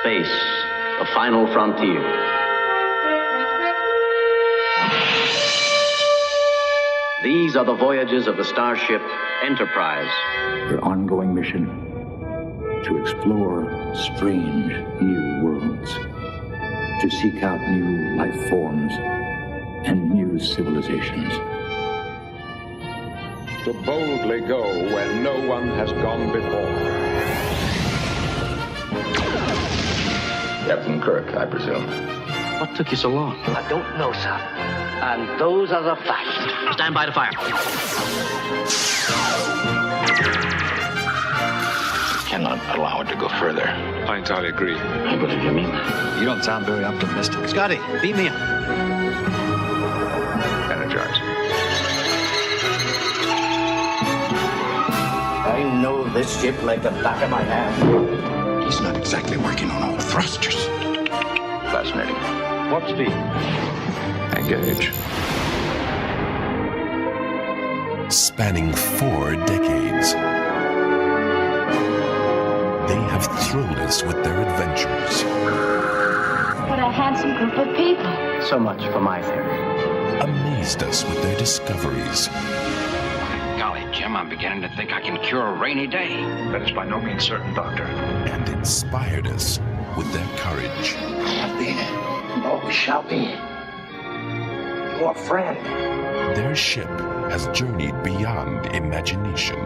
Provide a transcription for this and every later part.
Space, the final frontier. These are the voyages of the starship Enterprise. Their ongoing mission to explore strange new worlds, to seek out new life forms and new civilizations. To boldly go where no one has gone before. Captain Kirk, I presume. What took you so long? I don't know, sir. And those are the facts. Stand by to fire. Cannot allow it to go further. I entirely agree. I believe you mean that. You don't sound very optimistic. Scotty, beat me up. Energize. I know this ship like the back of my hand. He's not exactly working on all thrusters. Fascinating. What speed? Engage. Spanning 4 decades, they have thrilled us with their adventures. What a handsome group of people. So much for my theory. Amazed us with their discoveries. Golly, Jim, I'm beginning to think I can cure a rainy day. That is by no means certain, Doctor. And inspired us with their courage. Have been, and always shall be. Your friend. Their ship has journeyed beyond imagination.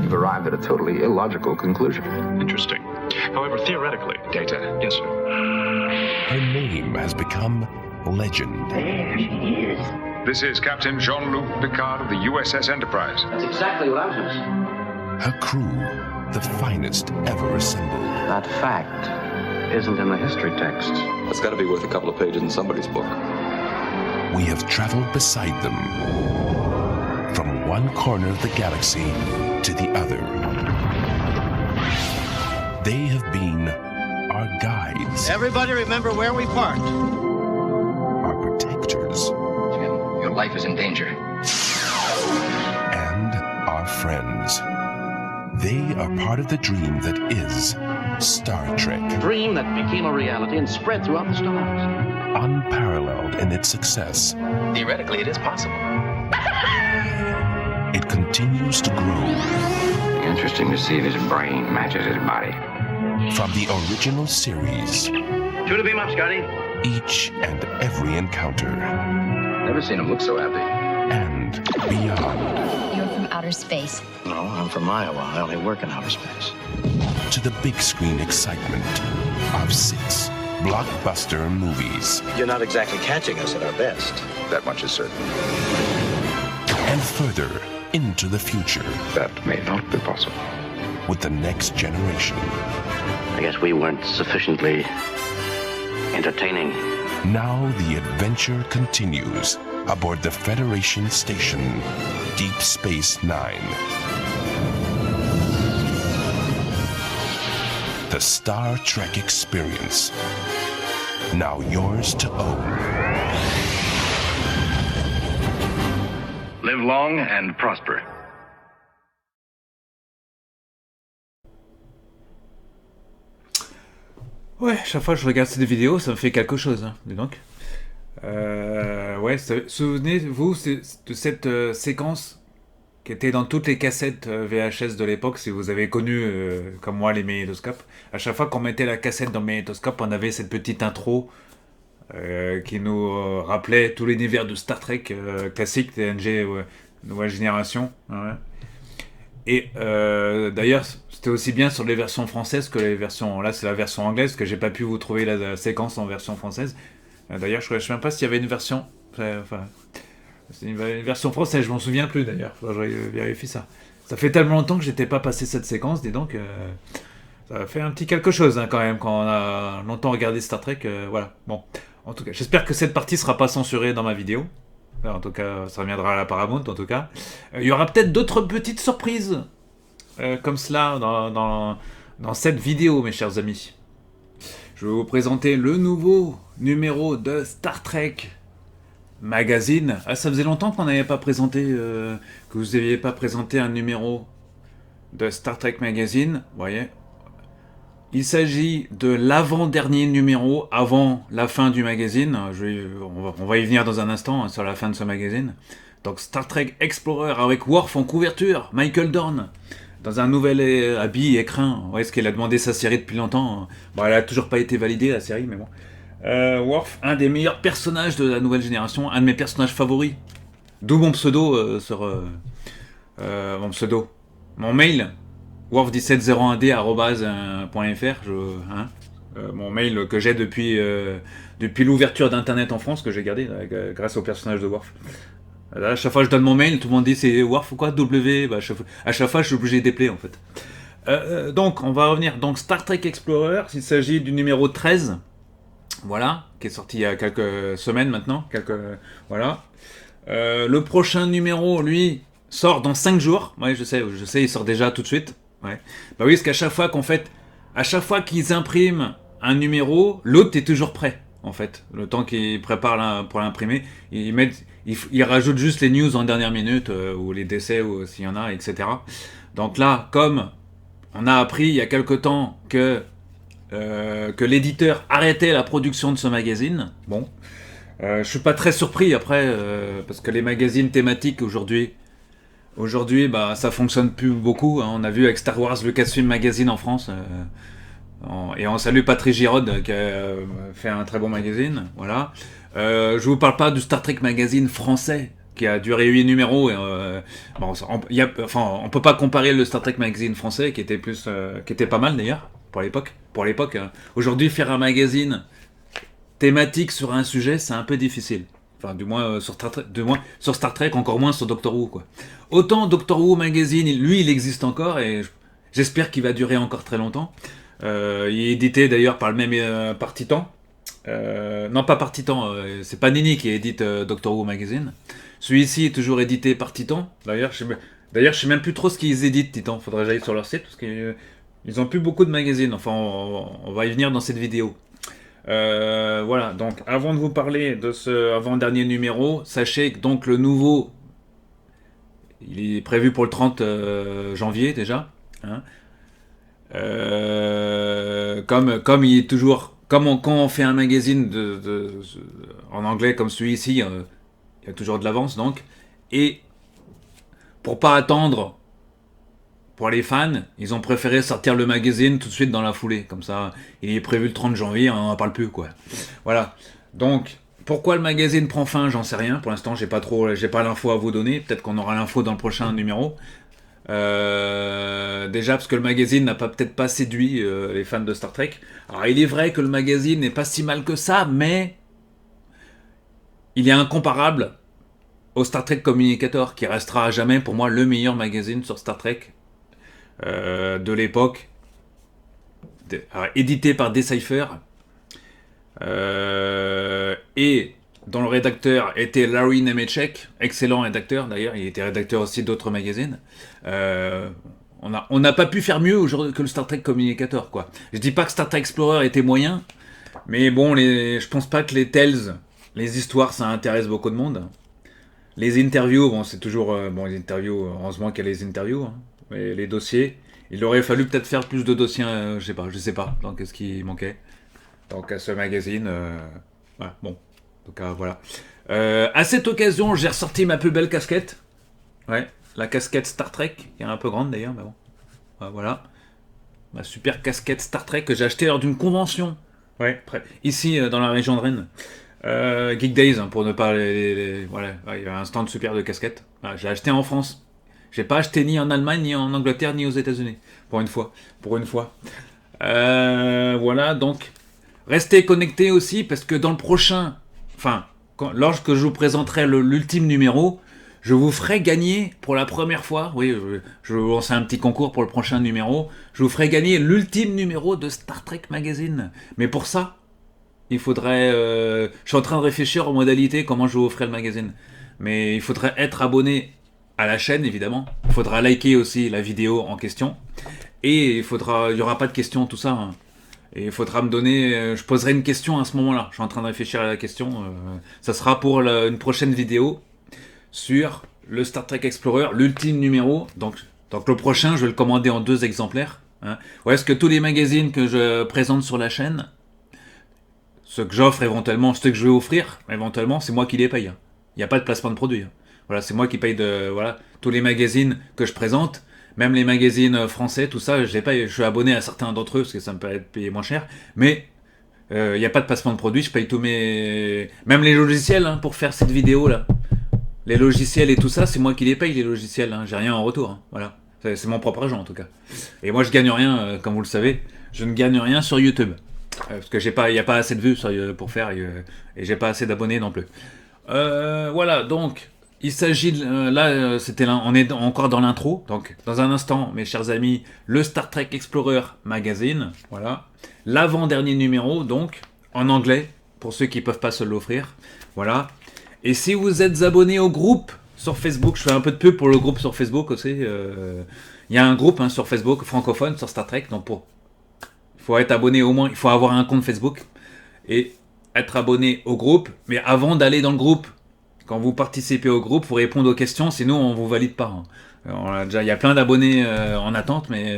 You've arrived at a totally illogical conclusion. Interesting. However, theoretically, Data, yes, sir. Her name has become legend. There she is. This is Captain Jean-Luc Picard of the USS Enterprise. That's exactly what I was going to say. Her crew, the finest ever assembled. That fact isn't in the history texts. That's got to be worth a couple of pages in somebody's book. We have traveled beside them from one corner of the galaxy to the other. They have been our guides, Everybody remember where we parked. our protectors, Jim, your life is in danger. and our friends. They are part of the dream that is Star Trek, Dream that became a reality and spread throughout the stars. unparalleled in its success. Theoretically, it is possible. It continues to grow. Interesting to see if his brain matches his body. From the original series, Two to beam up, Scotty. each and every encounter, Never seen him look so happy. and beyond, You're from outer space. No, I'm from Iowa. I only work in outer space. to the big screen excitement of 6 blockbuster movies, You're not exactly catching us at our best. That much is certain. and further into the future That may not be possible. with the next generation. I guess we weren't sufficiently entertaining. Now the adventure continues aboard the Federation station, Deep Space Nine. The Star Trek experience, now yours to own. Live long and prosper. Ouais, chaque fois que je regarde cette vidéo, ça me fait quelque chose, hein, dis donc. Ouais, souvenez-vous de cette séquence qui était dans toutes les cassettes VHS de l'époque, si vous avez connu, comme moi, les magnétoscopes. À chaque fois qu'on mettait la cassette dans le magnétoscope, on avait cette petite intro qui nous rappelait tout l'univers de Star Trek classique, TNG, nouvelle génération. Ouais. Et d'ailleurs, c'était aussi bien sur les versions françaises que les versions... Là, c'est la version anglaise, que j'ai pas pu vous trouver la séquence en version française. D'ailleurs, je ne sais même pas s'il y avait une version... Enfin, c'est une version française, je m'en souviens plus d'ailleurs. Faudrait que je vérifie ça. Ça fait tellement longtemps que j'étais pas passé cette séquence, dis donc... ça fait un petit quelque chose hein, quand même, quand on a longtemps regardé Star Trek. Voilà, bon. En tout cas, j'espère que cette partie sera pas censurée dans ma vidéo. En tout cas, ça reviendra à la Paramount, en tout cas. Il y aura peut-être d'autres petites surprises comme cela dans cette vidéo, mes chers amis. Je vais vous présenter le nouveau numéro de Star Trek Magazine. Ah, ça faisait longtemps qu'on n'avait pas présenté, que vous n'aviez pas présenté un numéro de Star Trek Magazine. Vous voyez, Il s'agit de l'avant-dernier numéro avant la fin du magazine. On va y venir dans un instant, hein, sur la fin de ce magazine. Donc Star Trek Explorer avec Worf en couverture, Michael Dorn, dans un nouvel habit écrin. Ouais, ce qu'il a demandé sa série depuis longtemps. Bon, elle a toujours pas été validée, la série, mais bon. Worf, un des meilleurs personnages de la nouvelle génération, un de mes personnages favoris. D'où mon pseudo mon pseudo. Mon mail, worf1701d@.fr, mon mail que j'ai depuis l'ouverture d'Internet en France, que j'ai gardé grâce au personnage de Worf. Là, à chaque fois que je donne mon mail, tout le monde dit c'est Worf ou quoi, W, bah, à chaque fois je suis obligé d'épeler en fait. Donc on va revenir, donc Star Trek Explorer, il s'agit du numéro 13, voilà, qui est sorti il y a quelques semaines maintenant, voilà. Le prochain numéro, lui, sort dans 5 jours, ouais je sais, il sort déjà tout de suite, ouais. Bah oui, parce qu'à chaque fois qu'ils impriment un numéro, l'autre est toujours prêt. En fait, le temps qu'ils préparent pour l'imprimer, ils rajoutent juste les news en dernière minute, ou les décès, ou s'il y en a, etc. Donc là, comme on a appris il y a quelque temps que l'éditeur arrêtait la production de ce magazine, bon, je suis pas très surpris après, parce que les magazines thématiques aujourd'hui, bah, ça fonctionne plus beaucoup, hein. On a vu avec Star Wars Lucasfilm Magazine en France, et on salue Patrick Giraud qui a fait un très bon magazine, voilà. Je vous parle pas du Star Trek Magazine français qui a duré 8 numéros. On peut pas comparer le Star Trek Magazine français qui était pas mal d'ailleurs pour l'époque. Hein. Aujourd'hui, faire un magazine thématique sur un sujet, c'est un peu difficile. Enfin, du moins sur Star Trek, encore moins sur Doctor Who, quoi. Autant Doctor Who Magazine, lui, il existe encore et j'espère qu'il va durer encore très longtemps. Il est édité d'ailleurs par le même par Titan. Non, pas par Titan, c'est Panini qui édite Doctor Who Magazine. Celui-ci est toujours édité par Titan. D'ailleurs, je sais même plus trop ce qu'ils éditent, Titan. Faudrait que j'aille sur leur site parce qu'ils ont plus beaucoup de magazines. Enfin, on va y venir dans cette vidéo. Voilà, donc avant de vous parler de ce avant-dernier numéro, sachez que donc le nouveau, il est prévu pour le 30 janvier déjà. Hein. Comme il est toujours, quand on fait un magazine en anglais comme celui-ci, il y a toujours de l'avance donc. Et pour pas attendre, pour les fans, ils ont préféré sortir le magazine tout de suite dans la foulée. Comme ça, il est prévu le 30 janvier, on n'en parle plus, quoi. Voilà. Donc, pourquoi le magazine prend fin, j'en sais rien. Pour l'instant, j'ai pas l'info à vous donner. Peut-être qu'on aura l'info dans le prochain numéro. Déjà parce que le magazine n'a peut-être pas séduit les fans de Star Trek. Alors, il est vrai que le magazine n'est pas si mal que ça, mais il est incomparable au Star Trek Communicator, qui restera à jamais pour moi le meilleur magazine sur Star Trek de l'époque, édité par Decipher, et dont le rédacteur était Larry Nemeczek, excellent rédacteur d'ailleurs, il était rédacteur aussi d'autres magazines. On n'a pas pu faire mieux aujourd'hui que le Star Trek Communicator, quoi. Je dis pas que Star Trek Explorer était moyen, mais bon, je pense pas que les tales, les histoires, ça intéresse beaucoup de monde. Les interviews, bon, c'est toujours les interviews, heureusement qu'il y a les interviews, hein. Mais les dossiers, il aurait fallu peut-être faire plus de dossiers, je sais pas, donc qu'est-ce qui manquait. Donc à ce magazine, voilà, bon, donc voilà. À cette occasion, j'ai ressorti ma plus belle casquette, ouais, la casquette Star Trek, qui est un peu grande d'ailleurs, mais bon, voilà, ma super casquette Star Trek que j'ai achetée lors d'une convention, ouais, ici dans la région de Rennes. Geek Days, hein, pour ne pas voilà, il y a un stand super de casquettes. Voilà, j'ai acheté en France. J'ai pas acheté ni en Allemagne, ni en Angleterre, ni aux États-Unis. Pour une fois. Voilà, donc restez connectés aussi parce que dans le prochain, lorsque je vous présenterai l'ultime numéro, je vous ferai gagner pour la première fois. Oui, je vais vous lancer un petit concours pour le prochain numéro. Je vous ferai gagner l'ultime numéro de Star Trek Magazine. Mais pour ça, il faudrait... je suis en train de réfléchir aux modalités, comment je vous ferai le magazine. Mais il faudrait être abonné à la chaîne, évidemment. Il faudra liker aussi la vidéo en question. Et il y aura pas de questions, tout ça. Hein. Et il faudra me donner... je poserai une question à ce moment-là. Je suis en train de réfléchir à la question. Ça sera pour une prochaine vidéo sur le Star Trek Explorer, l'ultime numéro. Donc le prochain, je vais le commander en 2 exemplaires. Hein. Ou est-ce que tous les magazines que je présente sur la chaîne, ceux que j'offre éventuellement, ceux que je vais offrir, éventuellement, c'est moi qui les paye. Il n'y a pas de placement de produit. Voilà, c'est moi qui paye tous les magazines que je présente, même les magazines français, tout ça, je les paye. Je suis abonné à certains d'entre eux parce que ça me peut être payé moins cher, mais il n'y a pas de placement de produit. Je paye tous mes, même les logiciels pour faire cette vidéo là. Les logiciels et tout ça, c'est moi qui les paye, les logiciels. J'ai rien en retour. Voilà, c'est mon propre argent en tout cas. Et moi, je gagne rien, comme vous le savez. Je ne gagne rien sur YouTube. Parce que il n'y a pas assez de vues pour faire et j'ai pas assez d'abonnés non plus. Voilà, donc il s'agit là, on est encore dans l'intro. Donc dans un instant, mes chers amis, le Star Trek Explorer Magazine, voilà, l'avant-dernier numéro, donc en anglais pour ceux qui peuvent pas se l'offrir, voilà. Et si vous êtes abonné au groupe sur Facebook, je fais un peu de pub pour le groupe sur Facebook aussi. Il y a un groupe sur Facebook francophone sur Star Trek, donc il faut être abonné au moins, il faut avoir un compte Facebook et être abonné au groupe. Mais avant d'aller dans le groupe, quand vous participez au groupe, vous répondez aux questions, sinon on vous valide pas. Il y a plein d'abonnés en attente, mais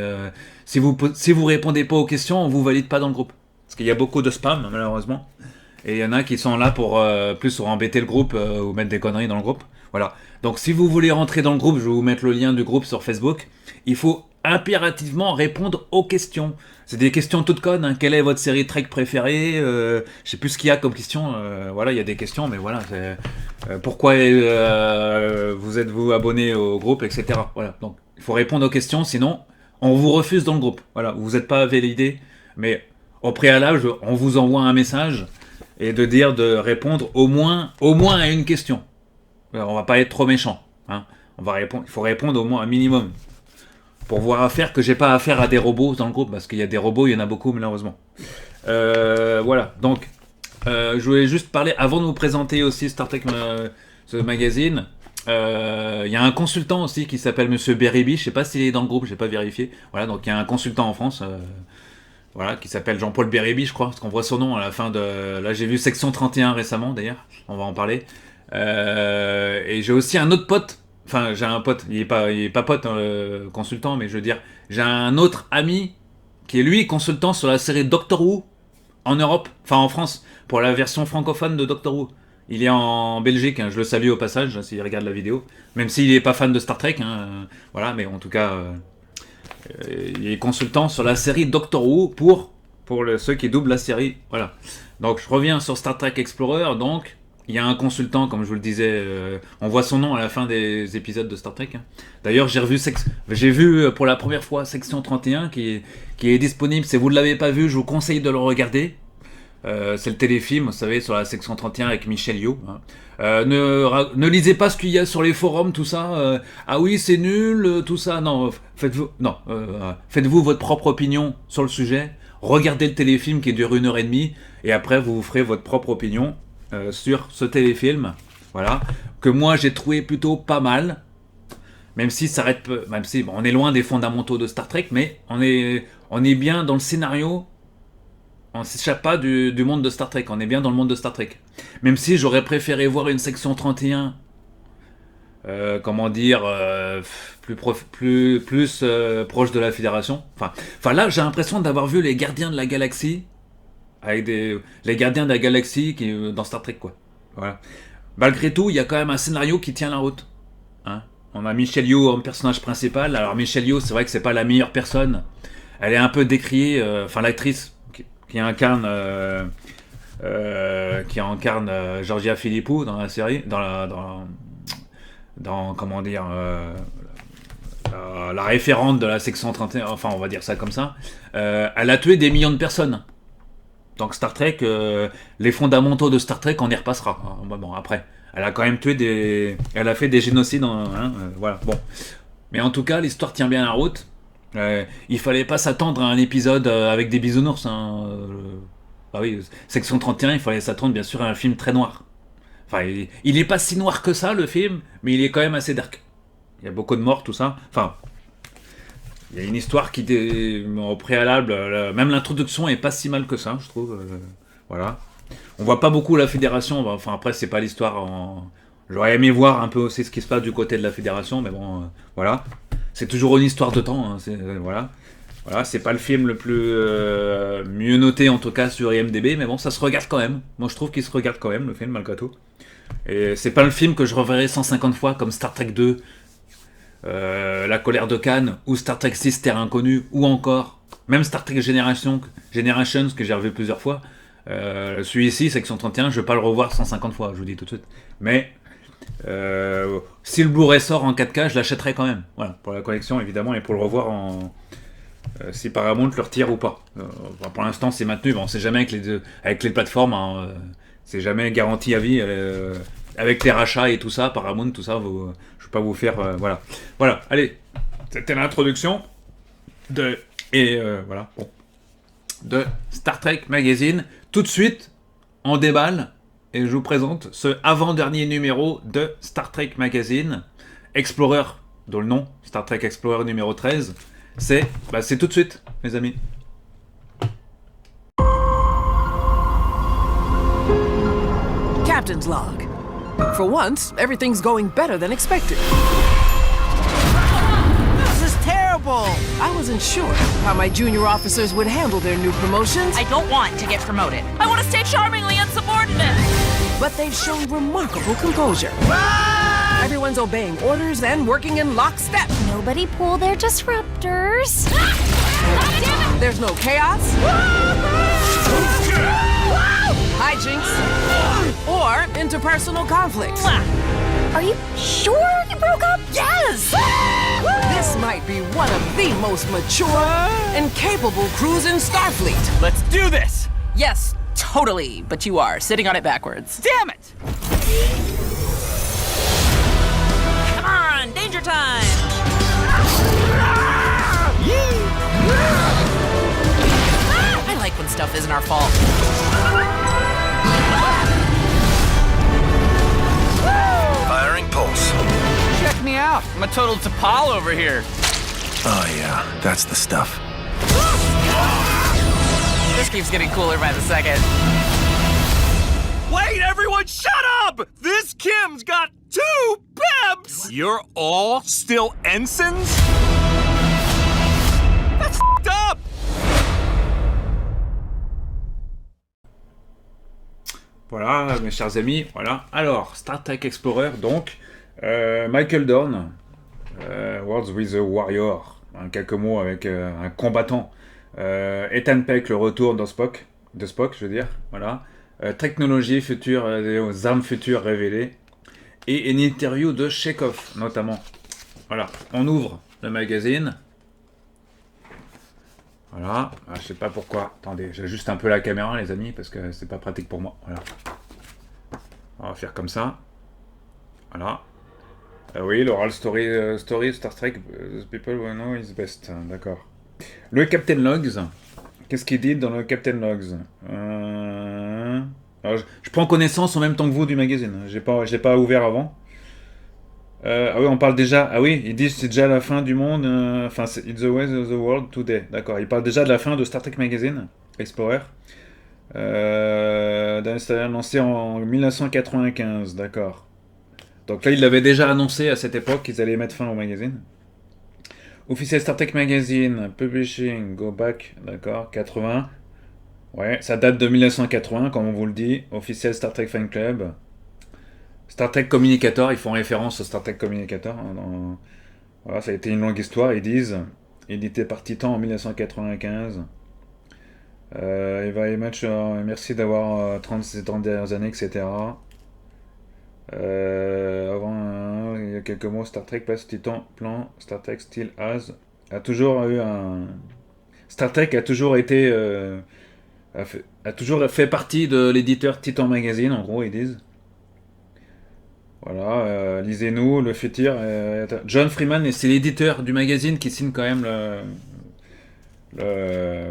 si vous répondez pas aux questions, on vous valide pas dans le groupe. Parce qu'il y a beaucoup de spam, malheureusement. Et il y en a qui sont là pour plus embêter le groupe ou mettre des conneries dans le groupe. Voilà. Donc si vous voulez rentrer dans le groupe, je vais vous mettre le lien du groupe sur Facebook. Il faut impérativement répondre aux questions. C'est des questions toutes connes. Quelle est votre série Trek préférée Je sais plus ce qu'il y a comme question. Voilà, il y a des questions, mais voilà. Pourquoi vous êtes-vous abonné au groupe, etc. Voilà. Donc il faut répondre aux questions, sinon on vous refuse dans le groupe. Voilà, vous n'êtes pas validé, mais au préalable, on vous envoie un message et de répondre au moins à une question. Alors, on va pas être trop méchant. Il faut répondre au moins un minimum. Pour voir affaire que j'ai pas affaire à des robots dans le groupe, parce qu'il y a des robots, il y en a beaucoup malheureusement. Voilà, donc je voulais juste parler, avant de vous présenter aussi Star Trek ce magazine, il y a un consultant aussi qui s'appelle Monsieur Beribi, je sais pas s'il est dans le groupe, j'ai pas vérifié. Voilà, donc il y a un consultant en France, voilà, qui s'appelle Jean-Paul Beribi, je crois, parce qu'on voit son nom à la fin de... Là j'ai vu Section 31 récemment d'ailleurs, on va en parler. Et j'ai aussi un autre pote. Enfin, j'ai un pote, il est pas pote consultant, mais je veux dire, j'ai un autre ami qui est lui consultant sur la série Doctor Who en Europe, enfin en France, pour la version francophone de Doctor Who. Il est en Belgique, je le salue au passage, s'il regarde la vidéo, même s'il n'est pas fan de Star Trek, voilà, mais en tout cas, il est consultant sur la série Doctor Who pour ceux qui doublent la série, voilà. Donc je reviens sur Star Trek Explorer, donc... Il y a un consultant, comme je vous le disais, on voit son nom à la fin des épisodes de Star Trek. D'ailleurs, j'ai vu pour la première fois Section 31 qui est disponible. Si vous ne l'avez pas vu, je vous conseille de le regarder. C'est le téléfilm, vous savez, sur la Section 31 avec Michel Yeoh. Ne lisez pas ce qu'il y a sur les forums, tout ça. Ah oui, c'est nul, tout ça. Non, faites-vous votre propre opinion sur le sujet. Regardez le téléfilm qui dure 1h30 et après vous ferez votre propre opinion. Sur ce téléfilm, voilà, que moi j'ai trouvé plutôt pas mal, même si on est loin des fondamentaux de Star Trek, mais on est bien dans le scénario, on s'échappe pas du monde de Star Trek, on est bien dans le monde de Star Trek, même si j'aurais préféré voir une Section 31, plus proche de la Fédération, enfin là j'ai l'impression d'avoir vu les Gardiens de la Galaxie, avec les Gardiens de la Galaxie dans Star Trek, quoi. Voilà. Malgré tout, il y a quand même un scénario qui tient la route. On a Michel Yeoh en personnage principal. Alors Michel Yeoh, c'est vrai que c'est pas la meilleure personne. Elle est un peu décriée. L'actrice qui incarne Georgia Philippou dans la série, dans comment dire, la référente de la Section 31. Enfin, on va dire ça comme ça. Elle a tué des millions de personnes. Donc Star Trek, les fondamentaux de Star Trek, on y repassera. Bon, après, elle a quand même elle a fait des génocides, voilà. Bon, mais en tout cas, l'histoire tient bien la route. Il fallait pas s'attendre à un épisode avec des bisounours. Ah oui, Section 31, il fallait s'attendre bien sûr à un film très noir. Enfin, il est pas si noir que ça le film, mais il est quand même assez dark. Il y a beaucoup de morts, tout ça. Enfin. Il y a une histoire au préalable, même l'introduction est pas si mal que ça, je trouve. Voilà. On voit pas beaucoup la Fédération, enfin après c'est pas l'histoire. J'aurais aimé voir un peu aussi ce qui se passe du côté de la Fédération, mais bon, voilà. C'est toujours une histoire de temps, voilà. Voilà, c'est pas le film le plus mieux noté en tout cas sur IMDb, mais bon, ça se regarde quand même. Moi, je trouve qu'il se regarde quand même, le film, malgré tout. Et c'est pas le film que je reverrai 150 fois, comme Star Trek 2, La colère de Khan, ou Star Trek 6, Terre Inconnue, ou encore, même Star Trek Generations, que j'ai revu plusieurs fois. Celui-ci, section 31, je vais pas le revoir 150 fois, je vous dis tout de suite. Mais si le Blu-ray sort en 4K, je l'achèterai quand même. Voilà, pour la collection évidemment, et pour le revoir en... si Paramount le retire ou pas. Pour l'instant, c'est maintenu. Bon, on sait jamais avec les plateformes, hein, c'est jamais garanti à vie. Avec les rachats et tout ça, Paramount, tout ça, je vais pas vous faire... voilà. Voilà, allez, c'était l'introduction de Star Trek Magazine. Tout de suite, on déballe et je vous présente ce avant-dernier numéro de Star Trek Magazine, Explorer, dont le nom, Star Trek Explorer numéro 13. C'est tout de suite, mes amis. Captain's log. For once, everything's going better than expected. This is terrible! I wasn't sure how my junior officers would handle their new promotions. I don't want to get promoted. I want to stay charmingly insubordinate. But they've shown remarkable composure. Everyone's obeying orders and working in lockstep. Nobody pull their disruptors. There's no chaos, hijinks, or interpersonal conflicts. Are you sure you broke up? Yes! This might be one of the most mature and capable crews in Starfleet. Let's do this! Yes, totally, but you are sitting on it backwards. Damn it! Come on, danger time! I like when stuff isn't our fault. Firing pulse. Check me out. I'm a total T'Pol over here. Oh yeah, that's the stuff. This keeps getting cooler by the second. Wait, everyone, shut up! This Kim's got 2 Bebs! You're all still ensigns? That's f***ed up! Voilà, mes chers amis, voilà. Alors, Star Trek Explorer, donc, Michael Dorn, Words with the Warrior, hein, quelques mots avec un combattant, Ethan Peck, le retour de Spock, je veux dire, voilà. Technologie future, aux armes futures révélées, et une interview de Chekhov, notamment. Voilà, on ouvre le magazine. Voilà, je sais pas pourquoi. Attendez, j'ajuste un peu la caméra, les amis, parce que c'est pas pratique pour moi. Voilà. On va faire comme ça. Voilà. Oui, l'oral story Star Trek, the people who know is best. D'accord. Le Captain Logs. Qu'est-ce qu'il dit dans le Captain Logs? Alors, je prends connaissance en même temps que vous du magazine. Je l'ai pas ouvert avant. Ah oui, on parle déjà. Ah oui, ils disent c'est déjà la fin du monde. Enfin, c'est It's the way of the world today. D'accord. Ils parlent déjà de la fin de Star Trek Magazine, Explorer. Annoncé en 1995. D'accord. Donc là, ils l'avaient déjà annoncé à cette époque qu'ils allaient mettre fin au magazine. Officiel Star Trek Magazine, Publishing, Go Back. D'accord. 80. Ouais, ça date de 1980, comme on vous le dit. Officiel Star Trek Fan Club. Star Trek Communicator, ils font référence au Star Trek Communicator. Voilà, ça a été une longue histoire, ils disent. Édité par Titan en 1995. Eva Image, merci d'avoir 37 ans dernières années, etc. Avant, il y a quelques mots, Star Trek Place Titan, plan, Star Trek Still Has. A toujours eu un... Star Trek a toujours été... a toujours fait partie de l'éditeur Titan Magazine, en gros, ils disent. Voilà, lisez-nous, le futur. John Freeman, c'est l'éditeur du magazine qui signe quand même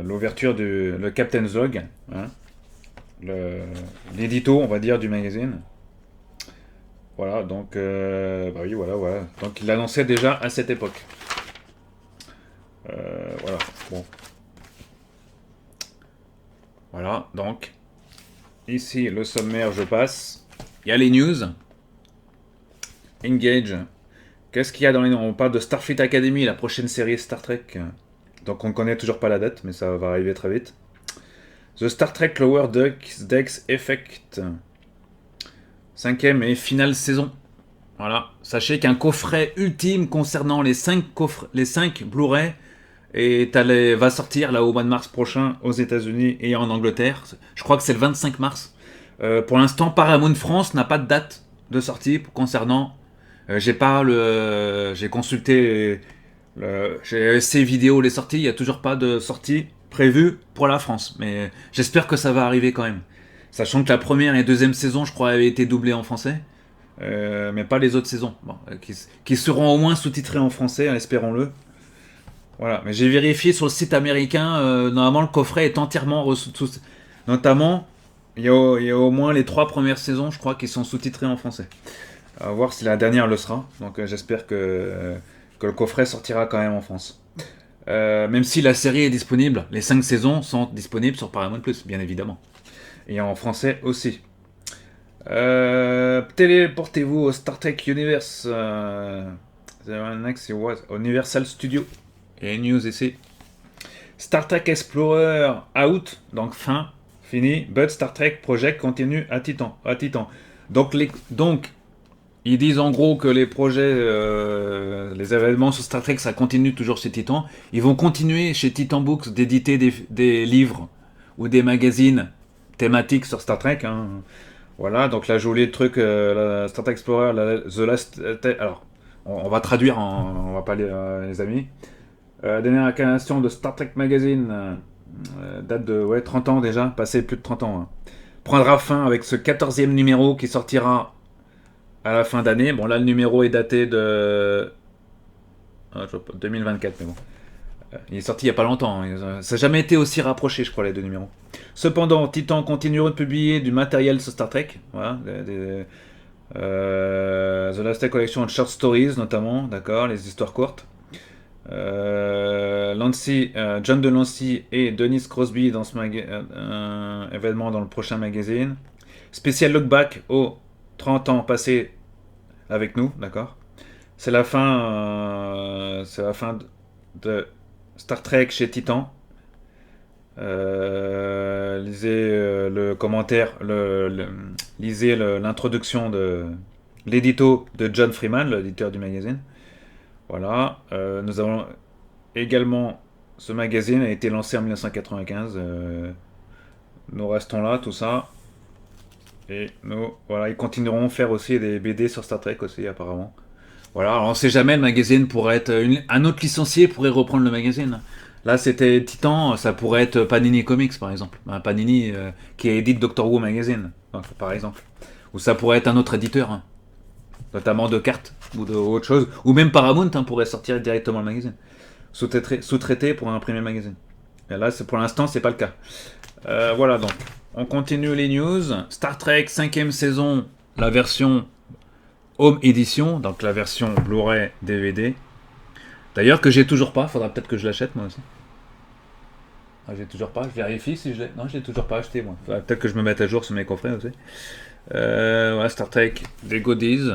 l'ouverture le Captain's Log, hein, l'édito, on va dire, du magazine. Voilà, donc, bah oui, voilà. Donc, il l'annonçait déjà à cette époque. Voilà, bon. Voilà, donc, ici, le sommaire, je passe. Il y a les news. Engage. Qu'est-ce qu'il y a dans les noms? On parle de Starfleet Academy, la prochaine série Star Trek. Donc on ne connaît toujours pas la date, mais ça va arriver très vite. The Star Trek Lower Decks Effect. 5e et finale saison. Voilà. Sachez qu'un coffret ultime concernant les 5 Blu-ray va sortir là au mois de mars prochain aux États-Unis et en Angleterre. Je crois que c'est le 25 mars. Pour l'instant, Paramount France n'a pas de date de sortie concernant. J'ai consulté ces vidéos, les sorties. Il n'y a toujours pas de sortie prévue pour la France. Mais j'espère que ça va arriver quand même. Sachant que la première et deuxième saison, je crois, avaient été doublées en français. Mais pas les autres saisons. Bon, qui seront au moins sous-titrées en français, espérons-le. Voilà. Mais j'ai vérifié sur le site américain. Normalement, le coffret est entièrement notamment, il y a au moins les 3 premières saisons, je crois, qui sont sous-titrées en français. À voir si la dernière le sera. Donc j'espère que le coffret sortira quand même en France. Même si la série est disponible, les 5 saisons sont disponibles sur Paramount+, bien évidemment. Et en français aussi. Téléportez-vous au Star Trek Universe. Universal Studios. Et une news ici. Star Trek Explorer out, donc fin, fini. But Star Trek Project continue à Titan. Donc ils disent en gros que les projets, les événements sur Star Trek, ça continue toujours chez Titan. Ils vont continuer chez Titan Books d'éditer des livres ou des magazines thématiques sur Star Trek. Hein. Voilà, donc là j'ai oublié le truc, la Star Trek Explorer, The Last... alors, on va traduire, on va pas lire les amis. Dernière incarnation de Star Trek Magazine, date de 30 ans déjà, passé plus de 30 ans. Hein. Prendra fin avec ce 14e numéro qui sortira à la fin d'année. Bon là le numéro est daté de 2024, mais bon. Il est sorti il n'y a pas longtemps. Ça n'a jamais été aussi rapproché, je crois, les 2 numéros. Cependant, Titan continuera de publier du matériel sur Star Trek. Voilà, The Last Trek Collection de Short Stories, notamment, d'accord, les histoires courtes. John de Lancy et Denise Crosby dans ce événement dans le prochain magazine. Spécial look back aux 30 ans passés avec nous, d'accord. C'est la fin de Star Trek chez Titan. Lisez le commentaire, lisez l'introduction de l'édito de John Freeman, l'éditeur du magazine. Voilà. Nous avons également, ce magazine a été lancé en 1995. Nous restons là, tout ça. Et voilà, ils continueront à faire aussi des BD sur Star Trek aussi, apparemment. Voilà, alors on sait jamais, le magazine pourrait être... un autre licencié pourrait reprendre le magazine. Là, c'était Titan, ça pourrait être Panini Comics, par exemple. Panini, qui édite Doctor Who Magazine, donc, par exemple. Ou ça pourrait être un autre éditeur, hein. Notamment de cartes, ou d'autres choses. Ou même Paramount pourrait sortir directement le magazine. Sous-traité pour imprimer le magazine. Et là, pour l'instant, c'est pas le cas. Voilà, donc. On continue les news. Star Trek, 5e saison, la version Home Edition, donc la version Blu-ray DVD. D'ailleurs, que j'ai toujours pas, faudra peut-être que je l'achète moi aussi. Ah, j'ai toujours pas, je vérifie si je l'ai. Non, je l'ai toujours pas acheté moi. Faudra peut-être que je me mette à jour sur mes coffrets aussi. Voilà, Star Trek, des goodies,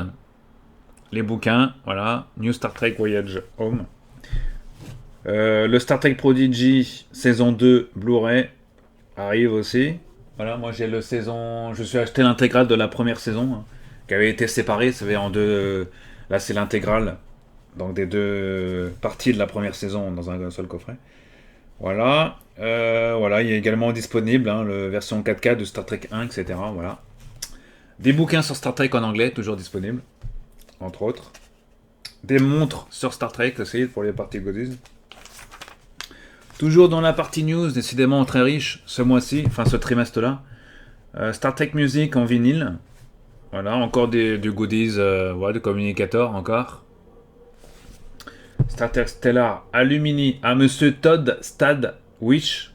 les bouquins, voilà. New Star Trek Voyage Home. Le Star Trek Prodigy, saison 2, Blu-ray, arrive aussi. Voilà, moi j'ai je suis acheté l'intégrale de la première saison, hein, qui avait été séparée, ça fait en deux. Là c'est l'intégrale, donc des 2 parties de la première saison dans un seul coffret. Voilà, voilà, il est également disponible, hein, la version 4K de Star Trek 1, etc. Voilà. Des bouquins sur Star Trek en anglais, toujours disponibles, entre autres. Des montres sur Star Trek aussi, pour les parties goodies. Toujours dans la partie news, décidément très riche ce mois-ci, enfin ce trimestre-là. Star Trek Music en vinyle. Voilà, encore du goodies, voilà, du communicateur encore. Star Trek Stellar Alumini à Monsieur Todd Stad Wish.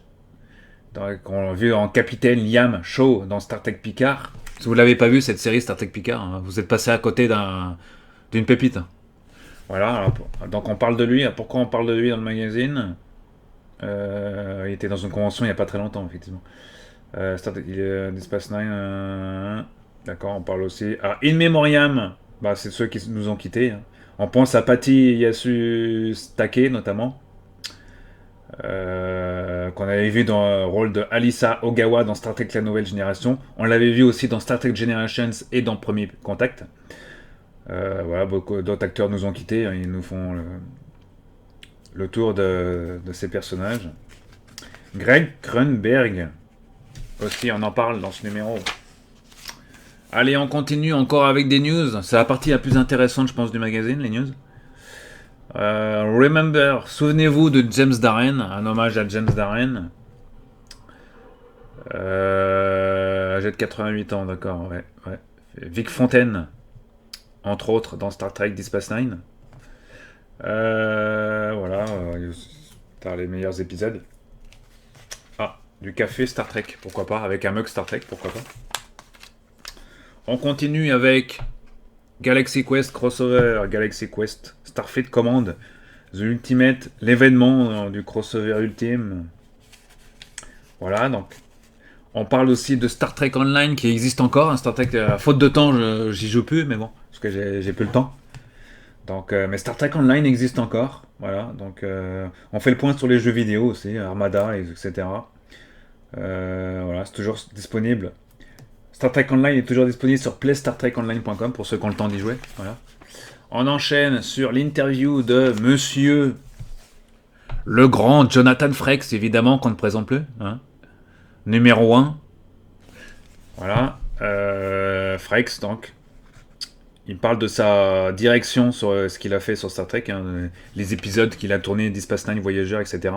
Qu'on a vu en Capitaine Liam Shaw dans Star Trek Picard. Si vous ne l'avez pas vu cette série Star Trek Picard, hein, vous êtes passé à côté d'une pépite. Voilà, alors, donc on parle de lui. Pourquoi on parle de lui dans le magazine? Il était dans une convention il n'y a pas très longtemps, effectivement. Space Nine, d'accord, on parle aussi. Ah, In Memoriam, bah, c'est ceux qui nous ont quittés. Hein. On pense à Patty Yasu Take, notamment. qu'on avait vu dans le rôle de Alyssa Ogawa dans Star Trek La Nouvelle Génération. On l'avait vu aussi dans Star Trek Generations et dans Premier Contact. Voilà, beaucoup d'autres acteurs nous ont quittés, hein, ils nous font le tour de ces personnages. Greg Grunberg, aussi on en parle dans ce numéro. Allez, on continue encore avec des news. C'est la partie la plus intéressante, je pense, du magazine, les news. Remember, souvenez-vous de James Darren, un hommage à James Darren. Âgé de 88 ans, d'accord, ouais. Vic Fontaine, entre autres, dans Star Trek Deep Space Nine. Voilà, t'as les meilleurs épisodes. Ah, du café Star Trek, pourquoi pas, avec un mug Star Trek, pourquoi pas. On continue avec Galaxy Quest Crossover, Galaxy Quest Starfleet Command, The Ultimate, l'événement du crossover ultime. Voilà, donc on parle aussi de Star Trek Online qui existe encore. Star Trek, faute de temps, j'y joue plus, mais bon, parce que j'ai plus le temps. Donc, mais Star Trek Online existe encore. Voilà, donc on fait le point sur les jeux vidéo aussi, Armada, etc. Voilà, c'est toujours disponible. Star Trek Online est toujours disponible sur playstartrekonline.com pour ceux qui ont le temps d'y jouer. Voilà. On enchaîne sur l'interview de monsieur le grand Jonathan Frakes, évidemment, qu'on ne présente plus. Hein. Numéro 1. Voilà. Frakes, donc. Il parle de sa direction sur ce qu'il a fait sur Star Trek, hein, les épisodes qu'il a tournés, Deep Space Nine, Voyager, etc.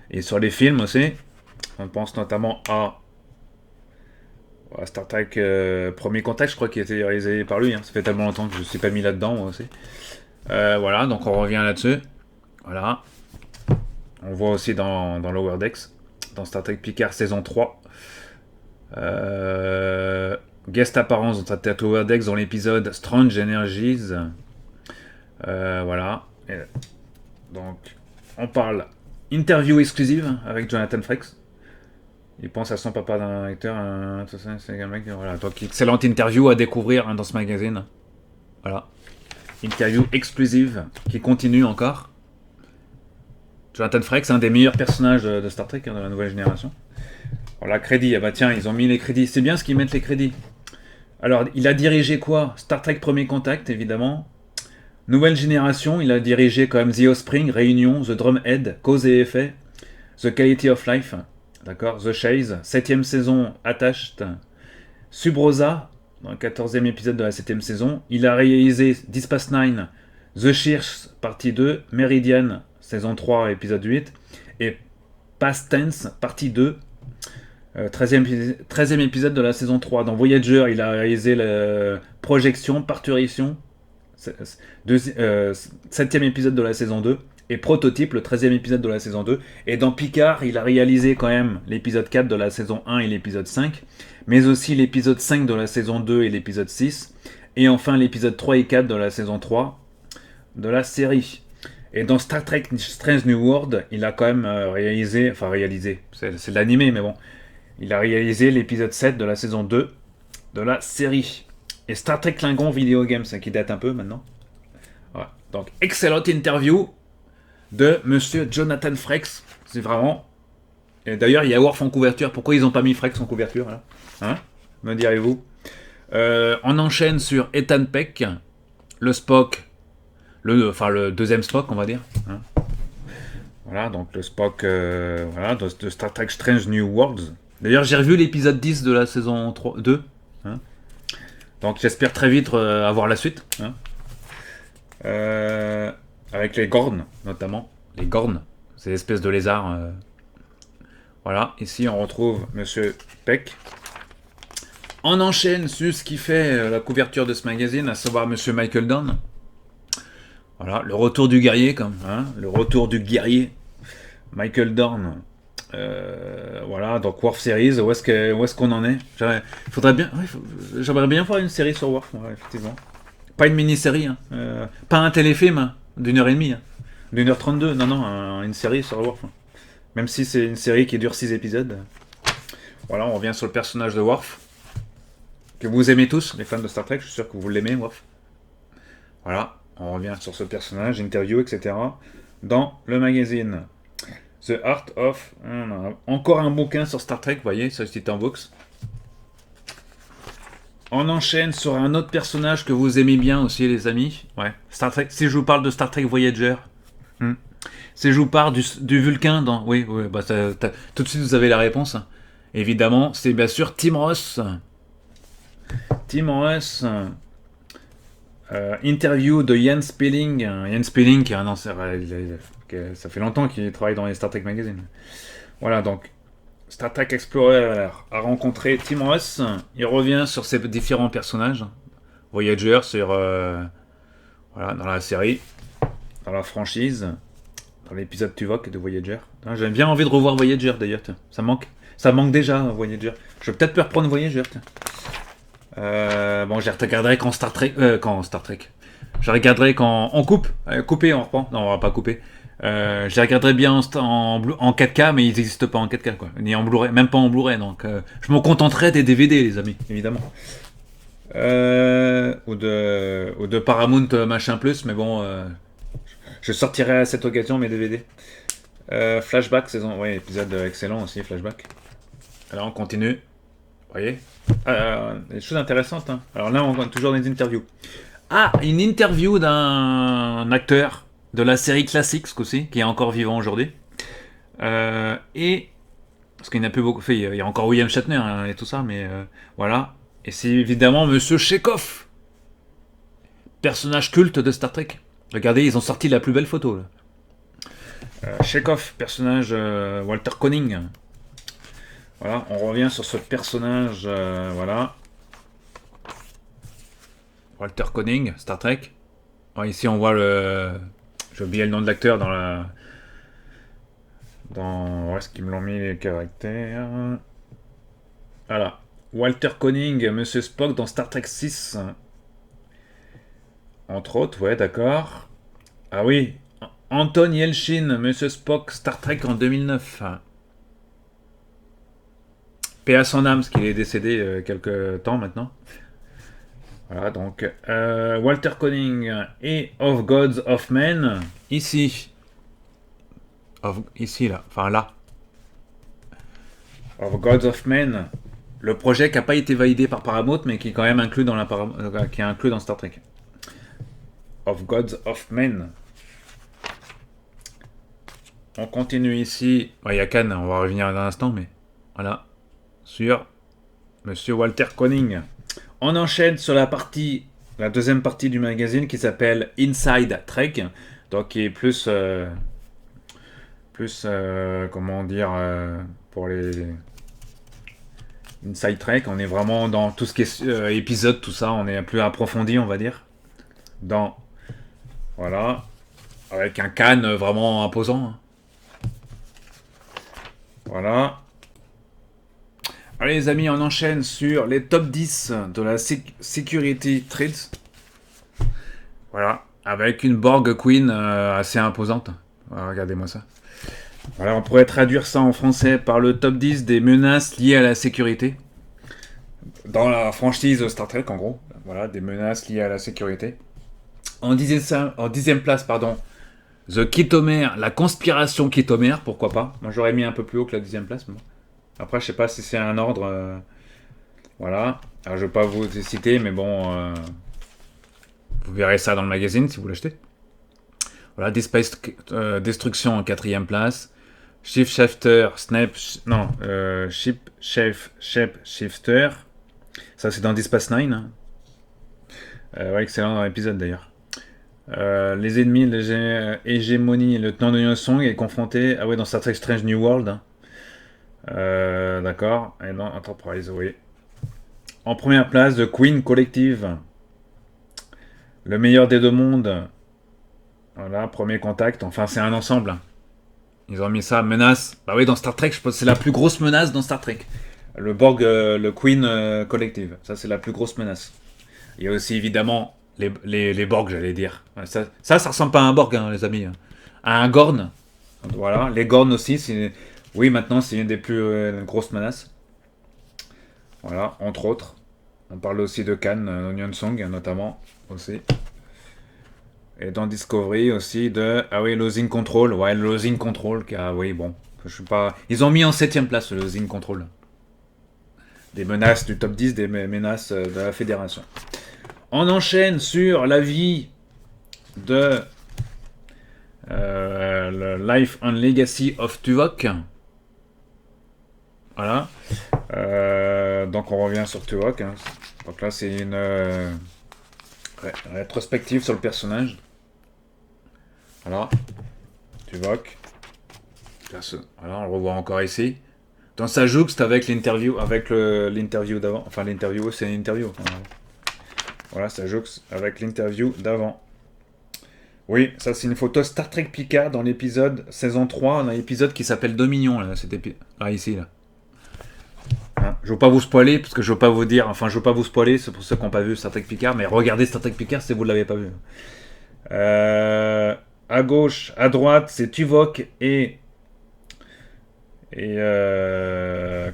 Et sur les films aussi. On pense notamment à Star Trek Premier Contact, je crois qu'il a été réalisé par lui. Hein. Ça fait tellement longtemps que je ne suis pas mis là-dedans, moi aussi. Voilà, donc on revient là-dessus. Voilà. On voit aussi dans Lower Decks, dans Star Trek Picard saison 3. Guest apparence dans Star Trek Lower Decks dans l'épisode Strange Energies. Voilà. Et donc, on parle interview exclusive avec Jonathan Frakes. Il pense à son papa d'un acteur, tout ça, c'est un mec, voilà. Donc, excellente interview à découvrir hein, dans ce magazine. Voilà. Interview exclusive qui continue encore. Jonathan Frakes, c'est un des meilleurs personnages de Star Trek, hein, de la nouvelle génération. Voilà, crédit. Ah bah tiens, ils ont mis les crédits. C'est bien ce qu'ils mettent les crédits. Alors, il a dirigé quoi? Star Trek Premier Contact, évidemment. Nouvelle génération, il a dirigé quand même The Offspring, Réunion, The Drumhead, Cause et Effet, The Quality of Life. D'accord, The Chase, 7ème saison, Attached, Sub-Rosa, dans le 14e épisode de la 7ème saison. Il a réalisé Deep Space Nine, The Shears, partie 2, Meridian, saison 3, épisode 8, et Past Tense, partie 2, 13e épisode de la saison 3. Dans Voyager, il a réalisé la projection, parturition, 7e épisode de la saison 2, et Prototype, le 13e épisode de la saison 2. Et dans Picard, il a réalisé quand même l'épisode 4 de la saison 1 et l'épisode 5, mais aussi l'épisode 5 de la saison 2 et l'épisode 6, et enfin l'épisode 3 et 4 de la saison 3 de la série. Et dans Star Trek Strange New World, il a quand même réalisé, c'est de l'animé, mais bon, il a réalisé l'épisode 7 de la saison 2 de la série. Et Star Trek Klingon Video Games, qui date un peu maintenant. Voilà. Donc, excellente interview de monsieur Jonathan Frakes. C'est vraiment... Et d'ailleurs, il y a Worf en couverture. Pourquoi ils n'ont pas mis Frakes en couverture là, hein, me direz-vous. On enchaîne sur Ethan Peck, le Spock, le deuxième Spock, on va dire. Hein. Voilà, donc le Spock voilà, de Star Trek Strange New Worlds. D'ailleurs, j'ai revu l'épisode 10 de la saison 2. Hein. Donc j'espère très vite avoir la suite. Hein. Avec les Gorn, notamment. Les Gorn, ces espèces de lézards. Voilà, ici on retrouve monsieur Peck. On enchaîne sur ce qui fait la couverture de ce magazine, à savoir monsieur Michael Dorn. Voilà, le retour du guerrier, le retour du guerrier. Michael Dorn. Voilà, donc Worf Series, où est-ce qu'on en est? J'aimerais bien voir une série sur Worf, ouais, effectivement. Pas une mini-série, hein. Pas un téléfilm hein, d'1h30, hein. d'1h32, non, une série sur Worf. Hein. Même si c'est une série qui dure 6 épisodes. Voilà, on revient sur le personnage de Worf, que vous aimez tous, les fans de Star Trek, je suis sûr que vous l'aimez, Worf. Voilà, on revient sur ce personnage, interview, etc. dans le magazine. The Art of... Encore un bouquin sur Star Trek, vous voyez, ça c'est en box. On enchaîne sur un autre personnage que vous aimez bien aussi, les amis. Ouais, Star Trek. Si je vous parle de Star Trek Voyager. Si je vous parle du Vulcain dans... Oui, bah tout de suite vous avez la réponse. Évidemment, c'est bien sûr Tim Ross. Tim Ross... interview de Ian Spelling. Ian Spelling, qui est un ancien... Ça fait longtemps qu'il travaille dans les Star Trek Magazine. Voilà, donc... Star Trek Explorer a rencontré Tim Ross. Il revient sur ses différents personnages. Voyager, sur... voilà, dans la série. Dans la franchise. Dans l'épisode Tuvok de Voyager. J'ai bien envie de revoir Voyager, d'ailleurs. Ça manque déjà, Voyager. Je vais peut-être me reprendre Voyager. Bon, je regarderai quand Star Trek... Je regarderai quand... On coupe. Couper, on reprend. Non, on va pas couper. Je les regarderai bien en 4K, mais ils n'existent pas en 4K, quoi. Ni en Blu-ray, même pas en Blu-ray, donc je me contenterai des DVD, les amis, évidemment. Ou de Paramount machin plus, mais bon, je sortirai à cette occasion mes DVD. Flashback, saison, ouais, épisode excellent aussi, Flashback. Alors on continue, vous voyez, des choses intéressantes, hein. Alors là, on a toujours des interviews. Ah, une interview d'un acteur de la série classique, ce coup-ci, qui est encore vivant aujourd'hui. Et, parce qu'il n'a plus beaucoup fait, il y a encore William Shatner hein, et tout ça, mais voilà. Et c'est évidemment Monsieur Chekhov, personnage culte de Star Trek. Regardez, ils ont sorti la plus belle photo, là. Chekhov, personnage Walter Koenig. Voilà, on revient sur ce personnage, voilà. Walter Koenig, Star Trek. Alors, ici, on voit le... J'ai oublié le nom de l'acteur dans la... Où est-ce qu'ils me l'ont mis, les caractères? Voilà. Walter Koenig, Monsieur Spock dans Star Trek 6. Entre autres, ouais, d'accord. Ah oui. Anton Yelchin, Monsieur Spock, Star Trek en 2009. Paix à son âme, parce qu'il est décédé quelques temps maintenant. Voilà, donc Walter Koenig et Of Gods of Men, ici. Ici, là. Enfin, là. Of Gods of Men. Le projet qui n'a pas été validé par Paramount, mais qui est quand même inclus dans, qui est inclus dans Star Trek. Of Gods of Men. On continue ici. Il y a Khan, on va revenir dans un instant, mais voilà. Sur Monsieur Walter Koenig. On enchaîne sur la deuxième partie du magazine qui s'appelle Inside Trek, donc qui est plus comment dire, pour les Inside Trek, on est vraiment dans tout ce qui est épisode, tout ça, on est plus approfondi, on va dire, dans, voilà, avec un Khan vraiment imposant, hein. Voilà. Allez les amis, on enchaîne sur les top 10 de la Security Threads. Voilà, avec une Borg Queen assez imposante. Voilà, regardez-moi ça. Voilà, on pourrait traduire ça en français par le top 10 des menaces liées à la sécurité. Dans la franchise Star Trek, en gros. Voilà, des menaces liées à la sécurité. En 10e place, pardon, The Kitomère, la conspiration Kitomère, pourquoi pas. Moi j'aurais mis un peu plus haut que la 10e place, mais bon. Après, je sais pas si c'est un ordre. Voilà. Alors, je vais pas vous citer, mais bon, vous verrez ça dans le magazine si vous l'achetez. Voilà, Deep Space Destruction en 4e place. Shifter, Shifter. Ça, c'est dans Deep Space Nine. Hein. Ouais, excellent épisode d'ailleurs. Les ennemis, l'hégémonie, le lieutenant de Song est confronté. Ah ouais, dans Star Trek Strange New World. Hein. D'accord, et non, Enterprise, oui. En première place, The Queen Collective. Le meilleur des deux mondes. Voilà, premier contact. Enfin, c'est un ensemble. Ils ont mis ça, menace. Bah oui, dans Star Trek, je pense que c'est la plus grosse menace dans Star Trek. Le Borg, le Queen Collective. Ça, c'est la plus grosse menace. Il y a aussi, évidemment, les Borg, j'allais dire. Ça ressemble pas à un Borg, hein, les amis. À un Gorn. Voilà, les Gorn aussi, c'est... Oui, maintenant, c'est une des plus grosses menaces. Voilà, entre autres. On parle aussi de Khan, Onion Song, notamment, aussi. Et dans Discovery aussi de... Ah oui, Losing Control. Ouais, le Losing Control, oui, bon. Je sais pas... Ils ont mis en 7ème place le Losing Control. Des menaces du top 10, des menaces de la Fédération. On enchaîne sur la vie de le Life and Legacy of Tuvok. Voilà. Donc on revient sur Tuvok. Hein. Donc là c'est une rétrospective sur le personnage. Voilà. Tuvok. Voilà, on le revoit encore ici. Dans sa jouxte avec l'interview, d'avant. Enfin l'interview, c'est une interview. Voilà, ça jouxte avec l'interview d'avant. Oui, ça c'est une photo Star Trek Picard dans l'épisode saison 3. On a un épisode qui s'appelle Dominion, là, ici, là. Hein, je veux pas vous spoiler, parce que je veux pas vous dire... Enfin, je veux pas vous spoiler, c'est pour ceux qui n'ont pas vu Star Trek Picard, mais regardez Star Trek Picard si vous ne l'avez pas vu. À gauche, à droite, c'est Tuvok et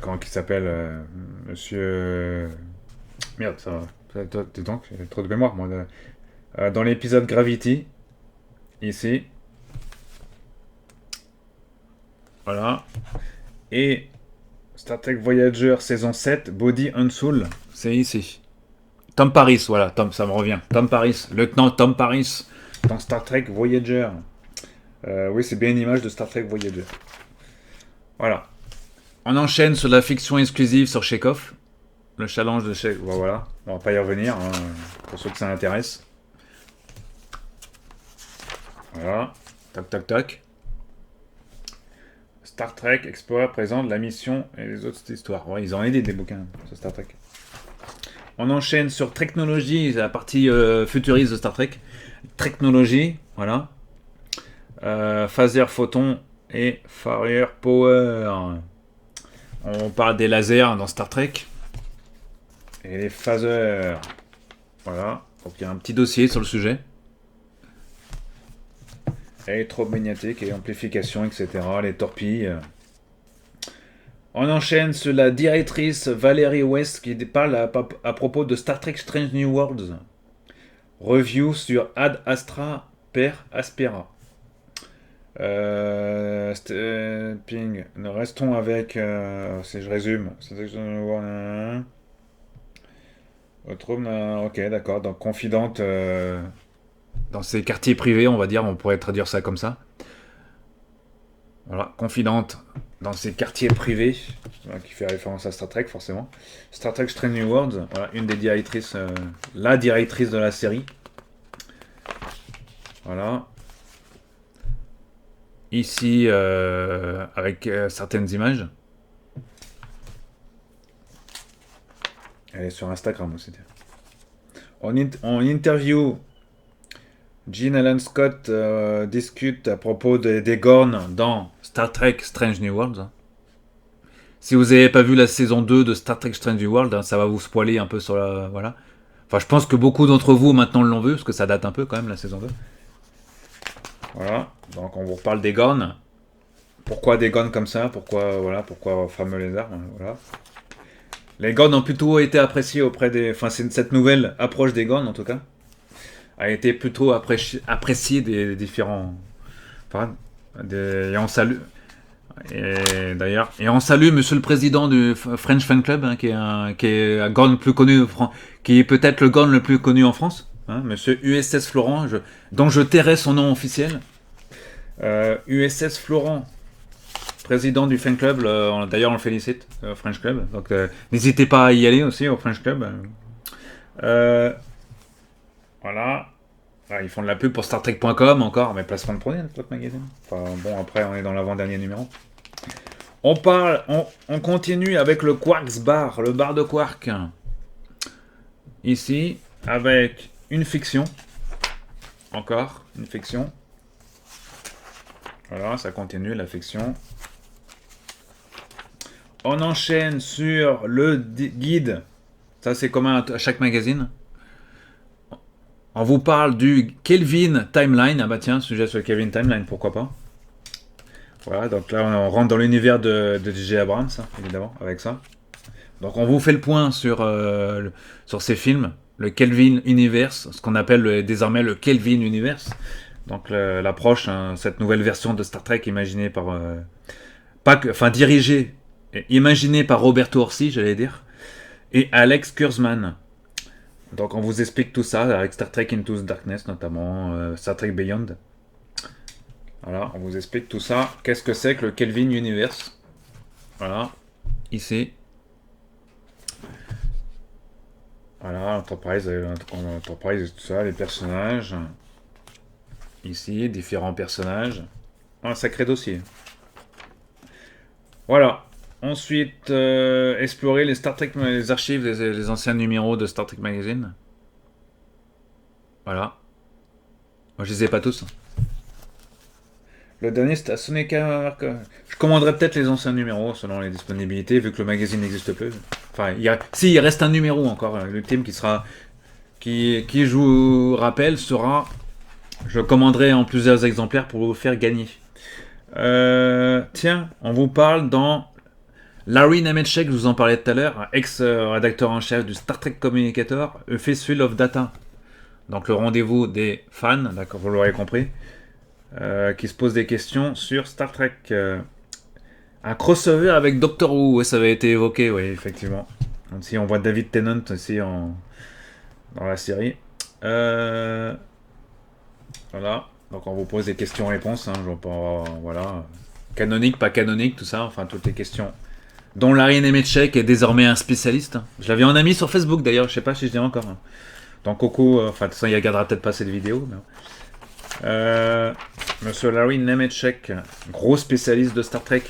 comment il s'appelle Monsieur... Merde, ça va. Dis donc, j'ai trop de mémoire, moi. Dans l'épisode Gravity, ici. Voilà. Et Star Trek Voyager saison 7, Body and Soul, c'est ici. Tom Paris, voilà, ça me revient. Tom Paris, lieutenant Tom Paris, dans Star Trek Voyager. Oui, c'est bien une image de Star Trek Voyager. Voilà. On enchaîne sur la fiction exclusive sur Chekhov. Le challenge de Chekhov. Voilà. On va pas y revenir, hein, pour ceux que ça intéresse. Voilà. Tac, tac, tac. Star Trek Explorer présente la mission et les autres histoires. Ouais, ils ont aidé des bouquins sur Star Trek. On enchaîne sur Technologie, la partie futuriste de Star Trek. Technologie, voilà. Phaser Photon et Fire Power. On parle des lasers dans Star Trek. Et les phasers. Voilà. Donc il y a un petit dossier sur le sujet. Électromagnétique et amplification, etc. Les torpilles. On enchaîne sur la directrice Valerie West qui parle à propos de Star Trek Strange New Worlds. Review sur Ad Astra per Aspera. Nous restons avec... si je résume. Ok, d'accord. Donc, confidente dans ses quartiers privés, on va dire. On pourrait traduire ça comme ça. Voilà, confidente dans ses quartiers privés. Qui fait référence à Star Trek, forcément. Star Trek Strange New Worlds. Voilà, une des directrices... la directrice de la série. Voilà. Ici, avec certaines images. Elle est sur Instagram aussi. On interview Gene Alan Scott discute à propos des Gorn dans Star Trek Strange New Worlds. Si vous n'avez pas vu la saison 2 de Star Trek Strange New Worlds, ça va vous spoiler un peu sur la... Voilà. Enfin, je pense que beaucoup d'entre vous maintenant l'ont vu, parce que ça date un peu quand même, la saison 2. Voilà, donc on vous reparle des Gorn. Pourquoi des Gorn comme ça? Pourquoi fameux lézard? Voilà. Les Gorn ont plutôt été appréciés auprès des... Enfin, cette nouvelle approche des Gorn, en tout cas, a été plutôt appréciée des différents... Enfin, et on salue... Et d'ailleurs, on salue Monsieur le Président du French Fan Club, hein, qui est un Gorn plus connu, qui est peut-être le Gorn le plus connu en France. Hein, Monsieur USS Florent, dont je tairai son nom officiel. USS Florent, président du fan club, d'ailleurs on le félicite, French Club. Donc n'hésitez pas à y aller aussi au French Club. Voilà. Ah, ils font de la pub pour StarTrek.com encore, mais placement de produit, notre magazine. Enfin bon, après on est dans l'avant-dernier numéro. On continue avec le Quarks Bar, le bar de Quark. Ici, avec une fiction. Encore une fiction. Voilà, ça continue la fiction. On enchaîne sur le guide. Ça, c'est commun à chaque magazine. On vous parle du Kelvin Timeline. Ah bah tiens, sujet sur le Kelvin Timeline, pourquoi pas. Voilà, donc là, on rentre dans l'univers de J.J. Abrams, hein, évidemment, avec ça. Donc on vous fait le point sur ces films. le Kelvin Universe, ce qu'on appelle désormais le Kelvin Universe. Donc l'approche, hein, cette nouvelle version de Star Trek imaginée par... dirigée, imaginée par Roberto Orci, j'allais dire, et Alex Kurzman. Donc on vous explique tout ça avec Star Trek Into the Darkness notamment, Star Trek Beyond. Voilà, on vous explique tout ça. Qu'est-ce que c'est que le Kelvin Universe? Voilà, ici. Voilà, Enterprise, tout ça, les personnages. Ici, différents personnages. Un sacré dossier. Voilà. Ensuite, explorer les Star Trek, les archives, les anciens numéros de Star Trek Magazine. Voilà. Moi, je les ai pas tous. Le dernier, c'était Soneca. Je commanderais peut-être les anciens numéros selon les disponibilités, vu que le magazine n'existe plus. Enfin, il reste un numéro encore. L'ultime qui je vous rappelle, sera... Je commanderai en plusieurs exemplaires pour vous faire gagner. Tiens, on vous parle dans Larry Nemeczek, je vous en parlais tout à l'heure, ex-rédacteur en chef du Star Trek Communicator, A Fistful of Data. Donc le rendez-vous des fans, d'accord, vous l'aurez compris, qui se posent des questions sur Star Trek. Un crossover avec Doctor Who, ça avait été évoqué, oui, effectivement. Donc, si on voit David Tennant aussi dans la série. Voilà, donc on vous pose des questions-réponses, hein, voilà, canonique, pas canonique, tout ça, enfin toutes les questions dont Larry Nemeczek est désormais un spécialiste. Je l'avais en ami sur Facebook d'ailleurs, je sais pas si je l'ai encore. Hein. Donc Coco, enfin de toute façon il regardera peut-être pas cette vidéo. Mais... Monsieur Larry Nemeczek, gros spécialiste de Star Trek,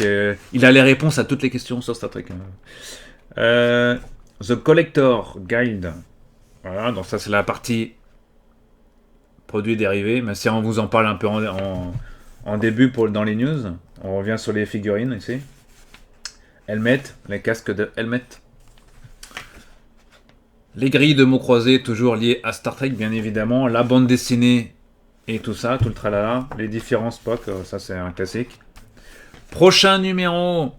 il a les réponses à toutes les questions sur Star Trek. The Collector Guide, voilà, donc ça c'est la partie... produits dérivés, mais si on vous en parle un peu en début dans les news, on revient sur les figurines ici. Helmet, les casques de Helmet. Les grilles de mots croisés, toujours liées à Star Trek, bien évidemment. La bande dessinée et tout ça, tout le tralala. Les différents Spock, ça c'est un classique. Prochain numéro,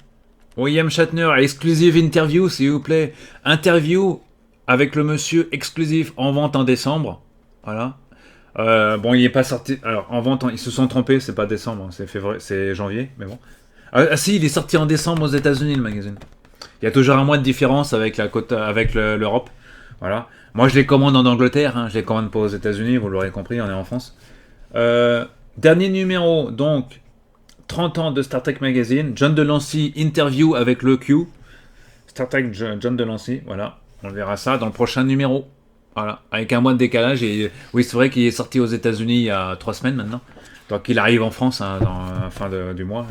William Shatner, exclusive interview, s'il vous plaît. Interview avec le monsieur exclusif en vente en décembre. Voilà. Bon, il n'est pas sorti. Alors, en vente, ils se sont trompés, c'est pas décembre, hein, c'est février, c'est janvier, mais bon. Ah si, il est sorti en décembre aux États-Unis le magazine. Il y a toujours un mois de différence avec l'Europe. Voilà. Moi, je les commande en Angleterre, hein, je les commande pas aux États-Unis, vous l'aurez compris, on est en France. Dernier numéro, donc 30 ans de Star Trek Magazine. John Delancey interview avec le Q. Star Trek John Delancey, voilà. On verra ça dans le prochain numéro. Voilà, avec un mois de décalage. Et oui, c'est vrai qu'il est sorti aux États-Unis il y a 3 semaines maintenant. Donc il arrive en France hein, dans la fin du mois.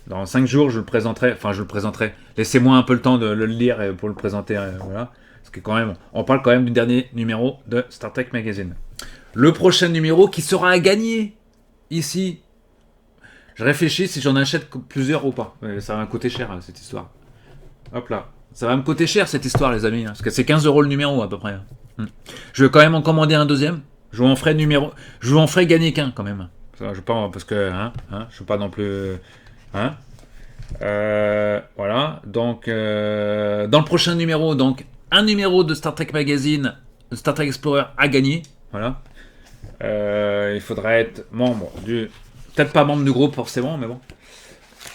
Dans 5 jours, je le présenterai. Enfin, je le présenterai. Laissez-moi un peu le temps de le lire pour le présenter. Voilà. Parce que quand même, on parle quand même du dernier numéro de Star Trek Magazine. Le prochain numéro qui sera à gagner ici. Je réfléchis si j'en achète plusieurs ou pas. Ça va me coûter cher cette histoire. Hop là. Ça va me coûter cher cette histoire, les amis. Parce que c'est 15 € le numéro à peu près. Je vais quand même en commander un deuxième. Je vous en ferai gagner qu'un quand même. Je pas parce que je suis pas non plus. Voilà. Donc dans le prochain numéro, donc un numéro de Star Trek Magazine, de Star Trek Explorer à gagner. Voilà. Il faudrait être membre peut-être pas membre du groupe forcément, mais bon.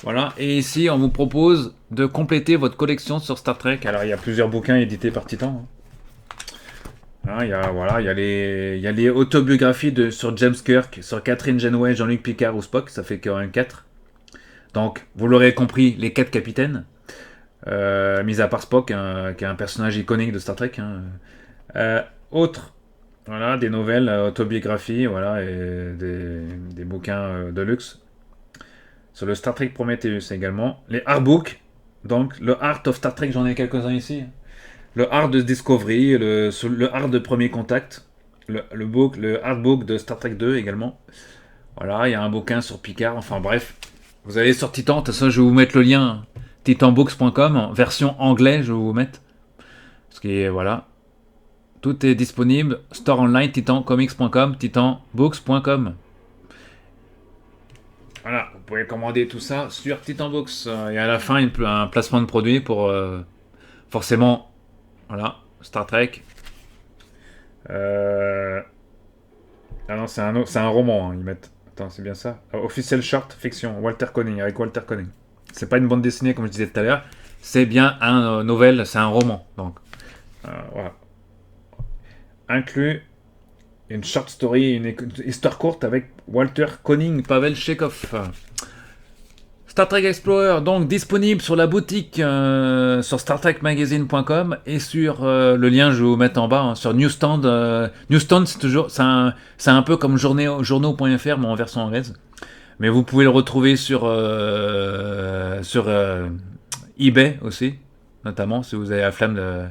Voilà. Et ici, on vous propose de compléter votre collection sur Star Trek. Alors, il y a plusieurs bouquins édités par Titan. Il y a les autobiographies sur James Kirk, sur Catherine Janeway, Jean-Luc Picard ou Spock. Ça fait quand même 4. Donc, vous l'aurez compris, les 4 capitaines. Mis à part Spock, qui est un personnage iconique de Star Trek. Autres, voilà, des nouvelles, autobiographies, voilà, et des bouquins de luxe. Sur le Star Trek Prometheus également. Les artbooks, donc le Art of Star Trek, j'en ai quelques-uns ici. Le Art de Discovery, le Art de Premier Contact, le artbook de Star Trek 2 également. Voilà, il y a un bouquin sur Picard, enfin bref. Vous allez sur Titan, de toute façon je vais vous mettre le lien, titanbooks.com, version anglais, je vais vous mettre. Parce que voilà, tout est disponible, store online, titancomics.com, titanbooks.com. Voilà, vous pouvez commander tout ça sur Titan Books. Et à la fin, un placement de produit pour forcément, voilà, Star Trek. Ah non, c'est un roman, hein, ils mettent. Attends, c'est bien ça. Official Short Fiction, Walter Koenig, avec Walter Koenig. C'est pas une bande dessinée, comme je disais tout à l'heure. C'est bien un novel, c'est un roman. Donc, voilà. Inclut une short story, une histoire courte avec Walter Koenig, Pavel Chekhov. Star Trek Explorer, donc disponible sur la boutique sur StarTrekMagazine.com et sur le lien je vais vous mettre en bas hein, sur Newsstand. Newsstand c'est toujours c'est un peu comme journaux.fr mais en version anglaise. Mais vous pouvez le retrouver sur eBay aussi, notamment si vous avez la flamme de,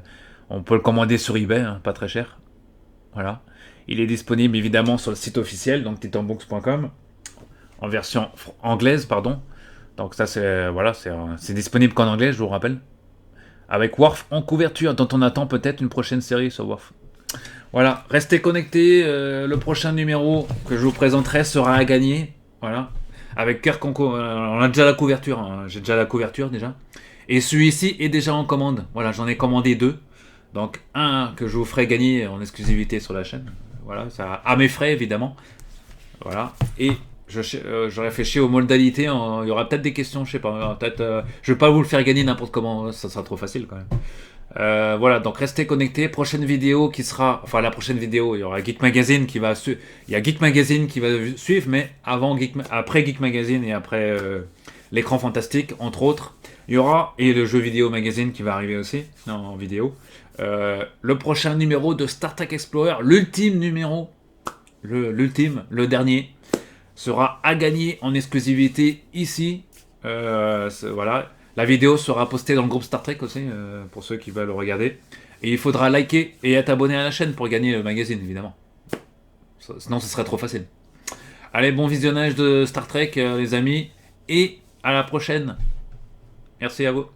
on peut le commander sur eBay, hein, pas très cher. Voilà. Il est disponible évidemment sur le site officiel donc titanbooks.com en version anglaise pardon. Donc ça c'est voilà, c'est disponible qu'en anglais, je vous rappelle. Avec Worf en couverture, dont on attend peut-être une prochaine série sur Worf. Voilà, restez connectés. Le prochain numéro que je vous présenterai sera à gagner. Voilà, avec Kirk on a déjà la couverture. Hein. J'ai déjà la couverture déjà. Et celui-ci est déjà en commande. Voilà, j'en ai commandé 2. Donc un que je vous ferai gagner en exclusivité sur la chaîne. Voilà, ça à mes frais évidemment. Voilà, et je réfléchis aux modalités, il y aura peut-être des questions, je sais pas, peut-être, je vais pas vous le faire gagner n'importe comment, ça sera trop facile quand même. Voilà, donc restez connectés, prochaine vidéo qui sera, enfin la prochaine vidéo, il y aura Geek Magazine qui va suivre, il y a Geek Magazine qui va suivre, mais après Geek Magazine et après l'écran fantastique, entre autres, il y aura, et le jeu vidéo magazine qui va arriver aussi, en vidéo, le prochain numéro de Star Trek Explorer, l'ultime numéro, le dernier, sera à gagner en exclusivité ici. Voilà. La vidéo sera postée dans le groupe Star Trek aussi, pour ceux qui veulent regarder. Et il faudra liker et être abonné à la chaîne pour gagner le magazine, évidemment. Sinon, ce serait trop facile. Allez, bon visionnage de Star Trek, les amis. Et à la prochaine. Merci à vous.